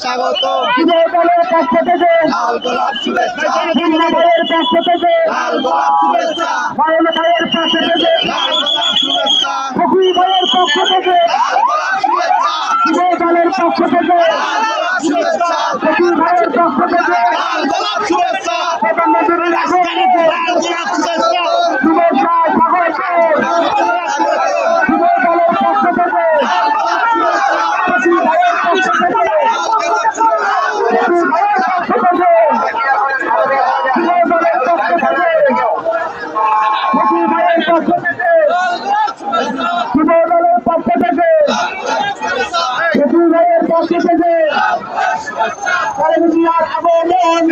স্বাগত দলের পক্ষ থেকে লাল গোলাপ শুভেচ্ছা ভাইয়ের পক্ষ থেকে লাল গোলাপ শুভেচ্ছা ভাইয়ের পক্ষ থেকে লাল গোলাপ শুভেচ্ছা ফকির ভাইয়ের পক্ষ থেকে লাল গোলাপ শুভেচ্ছা দলের পক্ষ থেকে লাল গোলাপ শুভেচ্ছা ফকির ভাইয়ের পক্ষ থেকে লাল গোলাপ শুভেচ্ছা প্রধানমন্ত্রীর আগমন থেকে লাল গোলাপ শুভেচ্ছা শুভেচ্ছা স্বাগত দলের পক্ষ থেকে ফকির ভাইয়ের পক্ষ থেকে ফকির ভাইয়ের পক্ষ থেকে দলের পক্ষ থেকে ফকির ভাইয়ের পক্ষ থেকে দলের পক্ষ থেকে ফকির ভাইয়ের পক্ষ থেকে আগমন